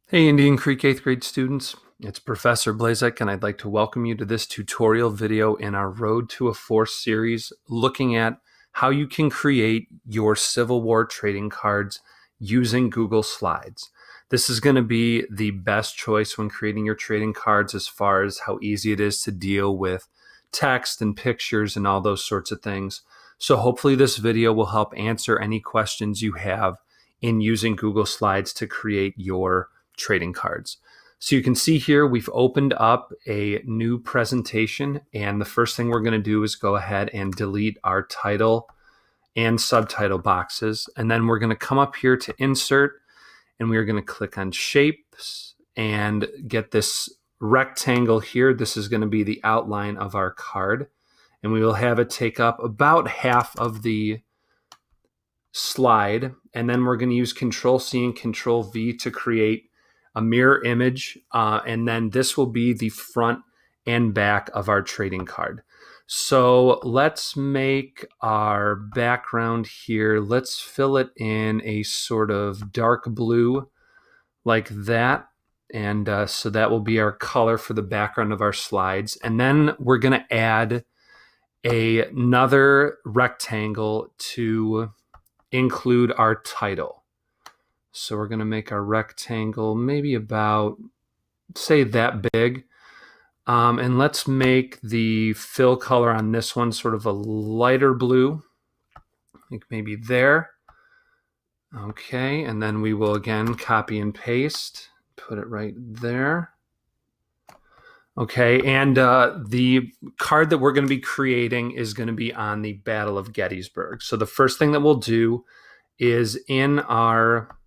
Hey, Indian Creek 8th grade students. It's Professor Blazek, and I'd like to welcome you to this tutorial video in our Road to a Force series, looking at how you can create your Civil War trading cards using Google Slides. This is going to be the best choice when creating your trading cards as far as how easy it is to deal with text and pictures and all those sorts of things. So hopefully this video will help answer any questions you have in using Google Slides to create your trading cards. So you can see here we've opened up a new presentation, and the first thing we're going to do is go ahead and delete our title and subtitle boxes, and then we're going to come up here to insert, and we're going to click on shapes and get this rectangle here. This is going to be the outline of our card, and we will have it take up about half of the slide, and then we're going to use Control C and Control V to create a mirror image, and then this will be the front and back of our trading card. So let's make our background here. Let's fill it in a sort of dark blue like that. And so that will be our color for the background of our slides. And then we're going to add another rectangle to include our title. So we're going to make our rectangle maybe about, say, that big. And let's make the fill color on this one sort of a lighter blue, like maybe there. Okay, and then we will again copy and paste, put it right there. Okay, and the card that we're going to be creating is going to be on the Battle of Gettysburg. So the first thing that we'll do is in our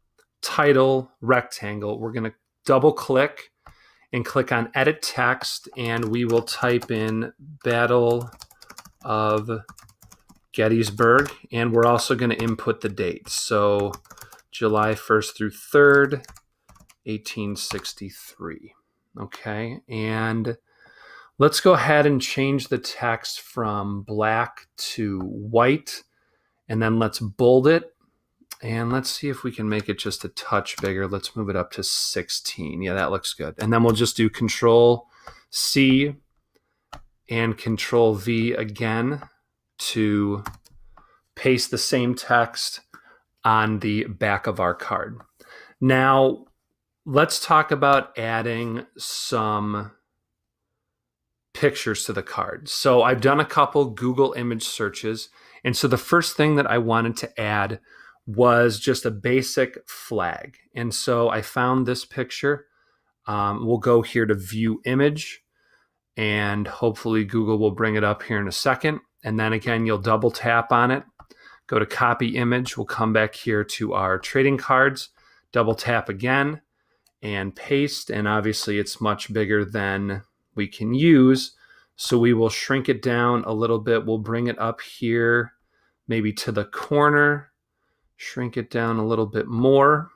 title rectangle, we're going to double click and click on edit text, and we will type in Battle of Gettysburg, and we're also going to input the dates. So July 1st through 3rd, 1863. Okay, and let's go ahead and change the text from black to white, and then let's bold it. And let's see if we can make it just a touch bigger. Let's move it up to 16. Yeah, that looks good. And then we'll just do Control C and Control V again to paste the same text on the back of our card. Now, let's talk about adding some pictures to the card. So I've done a couple Google image searches. And so the first thing that I wanted to add was just a basic flag. And so I found this picture. We'll go here to view image, and hopefully Google will bring it up here in a second. And then again, you'll double tap on it, go to copy image. We'll come back here to our trading cards, double tap again and paste. And obviously it's much bigger than we can use. So we will shrink it down a little bit. We'll bring it up here, maybe to the corner, shrink it down a little bit more,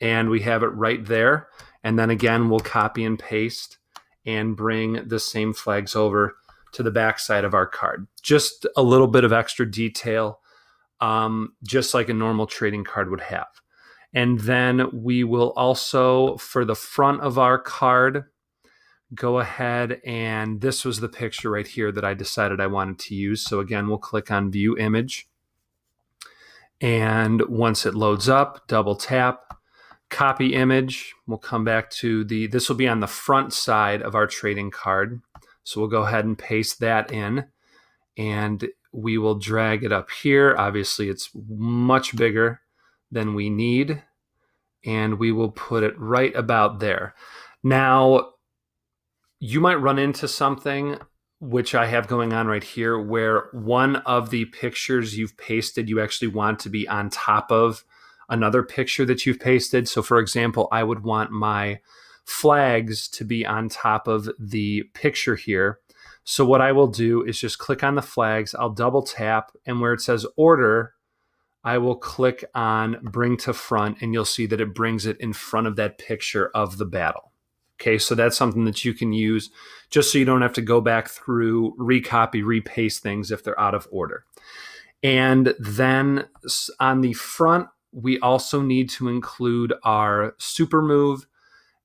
and we have it right there. And then again, we'll copy and paste and bring the same flags over to the back side of our card. Just a little bit of extra detail, just like a normal trading card would have. And then we will also, for the front of our card, go ahead, and this was the picture right here that I decided I wanted to use. So again, we'll click on View Image. And once it loads up, double tap, copy image. We'll come back to this will be on the front side of our trading card. So we'll go ahead and paste that in, and we will drag it up here. Obviously, it's much bigger than we need, and we will put it right about there. Now, you might run into something which I have going on right here, where one of the pictures you've pasted, you actually want to be on top of another picture that you've pasted. So for example, I would want my flags to be on top of the picture here. So what I will do is just click on the flags, I'll double tap, and where it says order, I will click on bring to front, and you'll see that it brings it in front of that picture of the battle. Okay, so that's something that you can use just so you don't have to go back through, recopy, repaste things if they're out of order. And then on the front, we also need to include our super move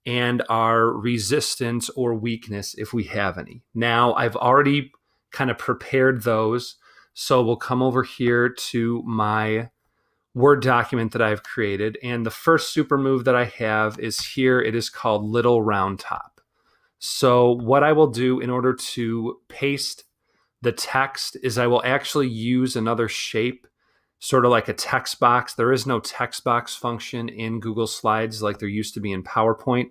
and our resistance or weakness if we have any. Now, I've already kind of prepared those. So we'll come over here to my Word document that I've created. And the first super move that I have is here. It is called Little Round Top. So what I will do in order to paste the text is I will actually use another shape, sort of like a text box. There is no text box function in Google Slides like there used to be in PowerPoint.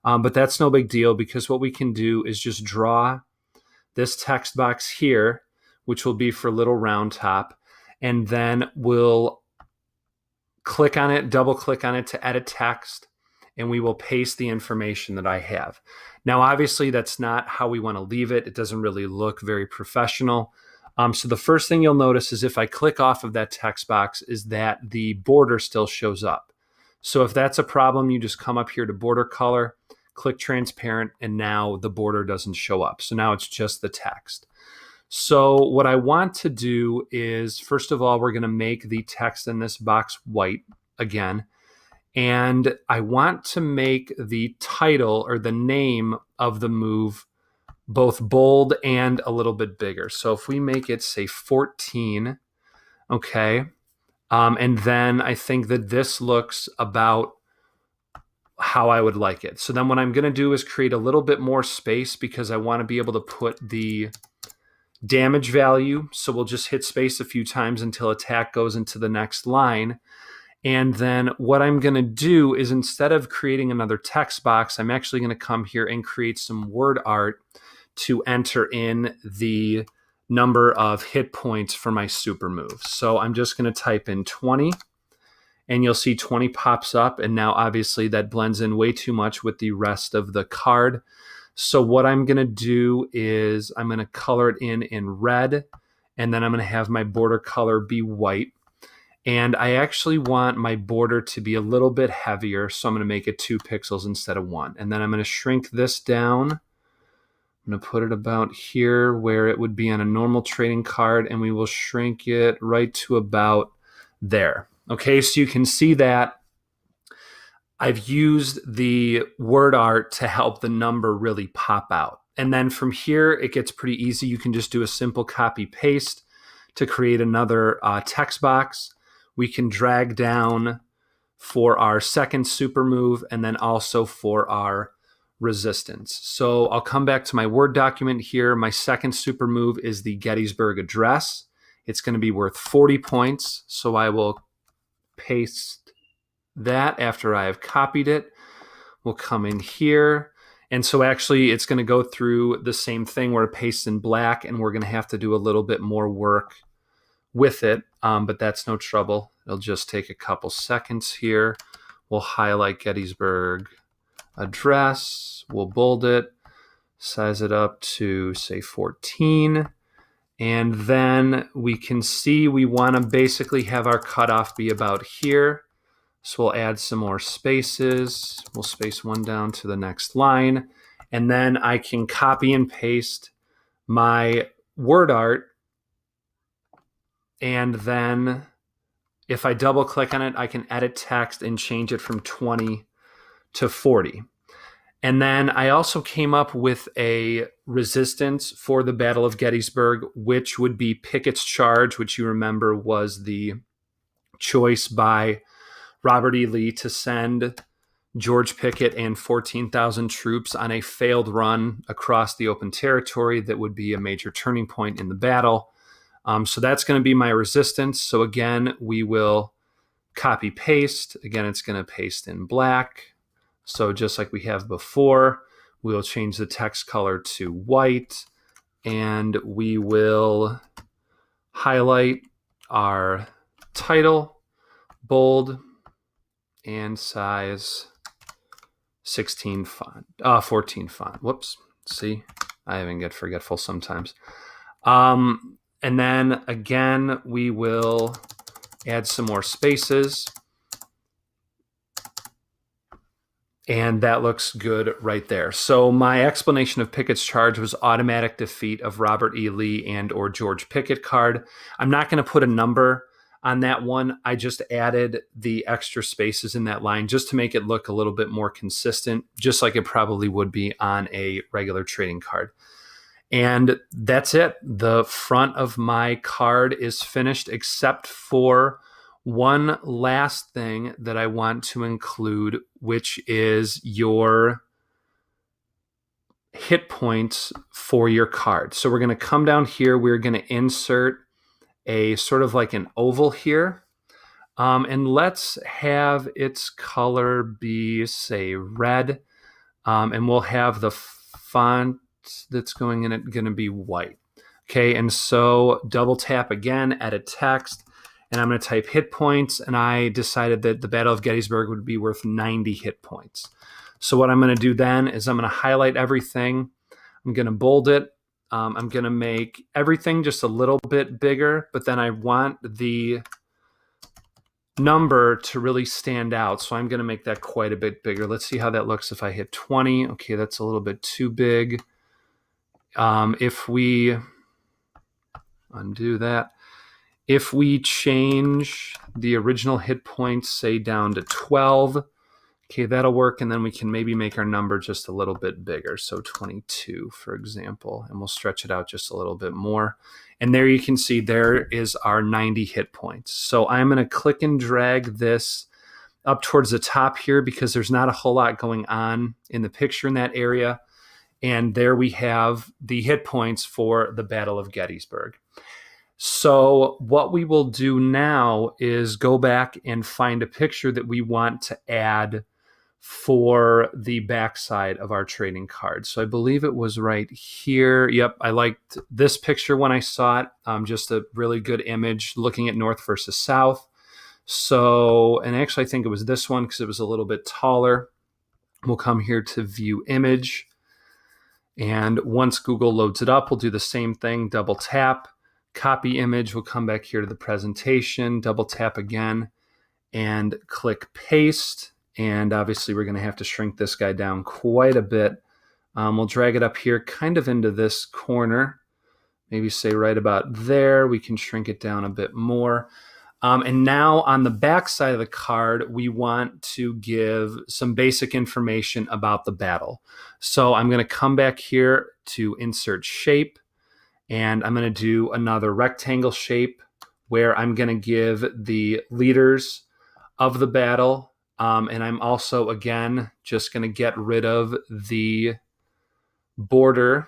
But that's no big deal, because what we can do is just draw this text box here, which will be for Little Round Top, and then we'll click on it, double click on it to edit text, and we will paste the information that I have. Now, obviously, that's not how we want to leave it. It doesn't really look very professional. So the first thing you'll notice is if I click off of that text box is that the border still shows up. So if that's a problem, you just come up here to border color, click transparent, and now the border doesn't show up. So now it's just the text. So what I want to do is, first of all, we're going to make the text in this box white again. And I want to make the title or the name of the move both bold and a little bit bigger. So if we make it, say, 14, okay, and then I think that this looks about how I would like it. So then what I'm going to do is create a little bit more space, because I want to be able to put the damage value. So we'll just hit space a few times until attack goes into the next line. And then what I'm going to do is, instead of creating another text box, I'm actually going to come here and create some word art to enter in the number of hit points for my super move. So I'm just going to type in 20, and you'll see 20 pops up. And now obviously that blends in way too much with the rest of the card. So what I'm going to do is I'm going to color it in red, and then I'm going to have my border color be white. And I actually want my border to be a little bit heavier, so I'm going to make it 2 pixels instead of 1. And then I'm going to shrink this down. I'm going to put it about here where it would be on a normal trading card, and we will shrink it right to about there. Okay, so you can see that I've used the word art to help the number really pop out. And then from here, it gets pretty easy. You can just do a simple copy paste to create another text box. We can drag down for our second super move, and then also for our resistance. So I'll come back to my Word document here. My second super move is the Gettysburg Address. It's going to be worth 40 points. So I will paste that after I have copied it. We'll come in here. And so actually it's going to go through the same thing where it pastes in black, and we're going to have to do a little bit more work with it, but that's no trouble. It'll just take a couple seconds here. We'll highlight Gettysburg Address. We'll bold it, size it up to, say, 14. And then we can see we want to basically have our cutoff be about here. So we'll add some more spaces. We'll space one down to the next line. And then I can copy and paste my word art. And then if I double click on it, I can edit text and change it from 20 to 40. And then I also came up with a resistance for the Battle of Gettysburg, which would be Pickett's Charge, which you remember was the choice by Robert E. Lee to send George Pickett and 14,000 troops on a failed run across the open territory that would be a major turning point in the battle. So that's going to be my resistance. So again, we will copy paste. Again, it's going to paste in black. So just like we have before, we will change the text color to white, and we will highlight our title, bold, and size 14 font. Whoops. See, I even get forgetful sometimes. And then again, we will add some more spaces. And that looks good right there. So my explanation of Pickett's Charge was automatic defeat of Robert E. Lee and or George Pickett card. I'm not going to put a number On that one, I just added the extra spaces in that line just to make it look a little bit more consistent, just like it probably would be on a regular trading card. And that's it. The front of my card is finished, except for one last thing that I want to include, which is your hit points for your card. So we're going to come down here. We're going to insert a sort of like an oval here. And let's have its color be, say, red. And we'll have the font that's going in it going to be white. Okay, and so double tap again, edit text, and I'm going to type hit points, and I decided that the Battle of Gettysburg would be worth 90 hit points. So what I'm going to do then is I'm going to highlight everything. I'm going to bold it. I'm going to make everything just a little bit bigger, but then I want the number to really stand out. So I'm going to make that quite a bit bigger. Let's see how that looks if I hit 20. Okay, that's a little bit too big. If we undo that, if we change the original hit points, say down to 12, okay, that'll work. And then we can maybe make our number just a little bit bigger. So 22, for example, and we'll stretch it out just a little bit more. And there you can see there is our 90 hit points. So I'm going to click and drag this up towards the top here because there's not a whole lot going on in the picture in that area. And there we have the hit points for the Battle of Gettysburg. So what we will do now is go back and find a picture that we want to add for the backside of our trading card. So I believe it was right here. Yep, I liked this picture when I saw it. Just a really good image looking at North versus South. So, and actually I think it was this one because it was a little bit taller. We'll come here to view image. And once Google loads it up, we'll do the same thing, double tap, copy image. We'll come back here to the presentation, double tap again, and click paste. And obviously we're going to have to shrink this guy down quite a bit. We'll drag it up here kind of into this corner, maybe say right about there. We can shrink it down a bit more. And now on the back side of the card, we want to give some basic information about the battle. So I'm going to come back here to insert shape, and I'm going to do another rectangle shape where I'm going to give the leaders of the battle. And I'm also, again, just going to get rid of the border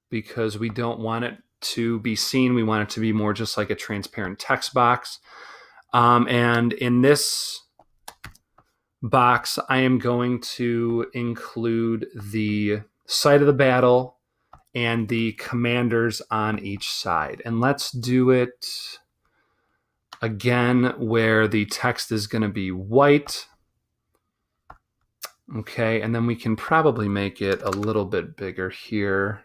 because we don't want it to be seen. We want it to be more just like a transparent text box. And in this box, I am going to include the site of the battle and the commanders on each side. And let's do it again where the text is going to be white. Okay, and then we can probably make it a little bit bigger here.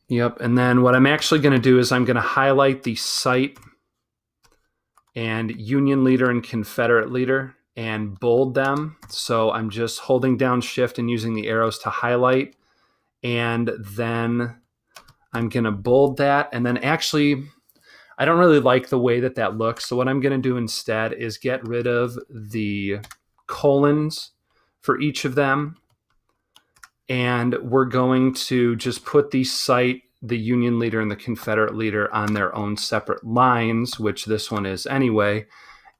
Yep, and then what I'm actually going to do is I'm going to highlight the site and Union leader and Confederate leader and bold them. So I'm just holding down Shift and using the arrows to highlight. And then I'm going to bold that. And then actually, I don't really like the way that that looks. So what I'm going to do instead is get rid of the colons for each of them. And we're going to just put the site, the Union leader and the Confederate leader on their own separate lines, which this one is anyway.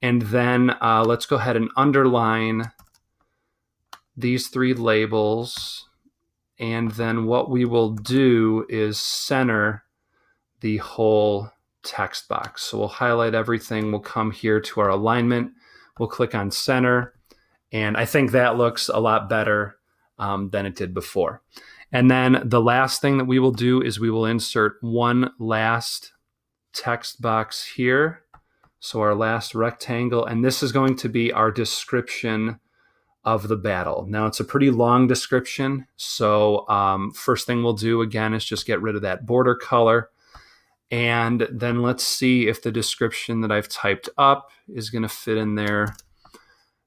And then let's go ahead and underline these three labels. And then what we will do is center the whole text box. So we'll highlight everything. We'll come here to our alignment. We'll click on center. And I think that looks a lot better than it did before. And then the last thing that we will do is we will insert one last text box here. So our last rectangle, and this is going to be our description of the battle. Now it's a pretty long description. So first thing we'll do again is just get rid of that border color. And then let's see if the description that I've typed up is going to fit in there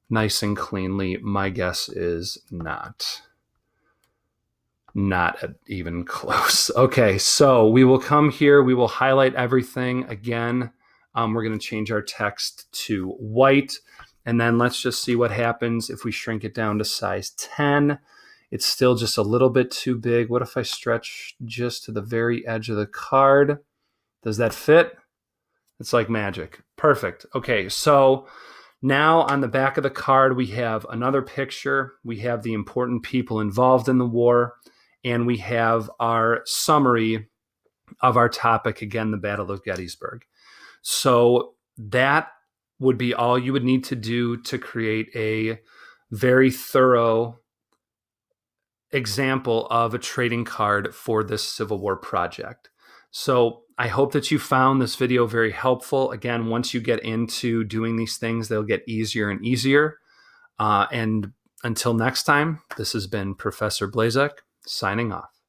nice and cleanly. My guess is not even close. Okay, so we will come here. We will highlight everything again. We're going to change our text to white. And then let's just see what happens if we shrink it down to size 10. It's still just a little bit too big. What if I stretch just to the very edge of the card? Does that fit? It's like magic. Perfect. Okay, so now on the back of the card, we have another picture. We have the important people involved in the war, and we have our summary of our topic, again, the Battle of Gettysburg. So that would be all you would need to do to create a very thorough example of a trading card for this Civil War project. So I hope that you found this video very helpful. Again, once you get into doing these things, they'll get easier and easier. And until next time, this has been Professor Blazek signing off.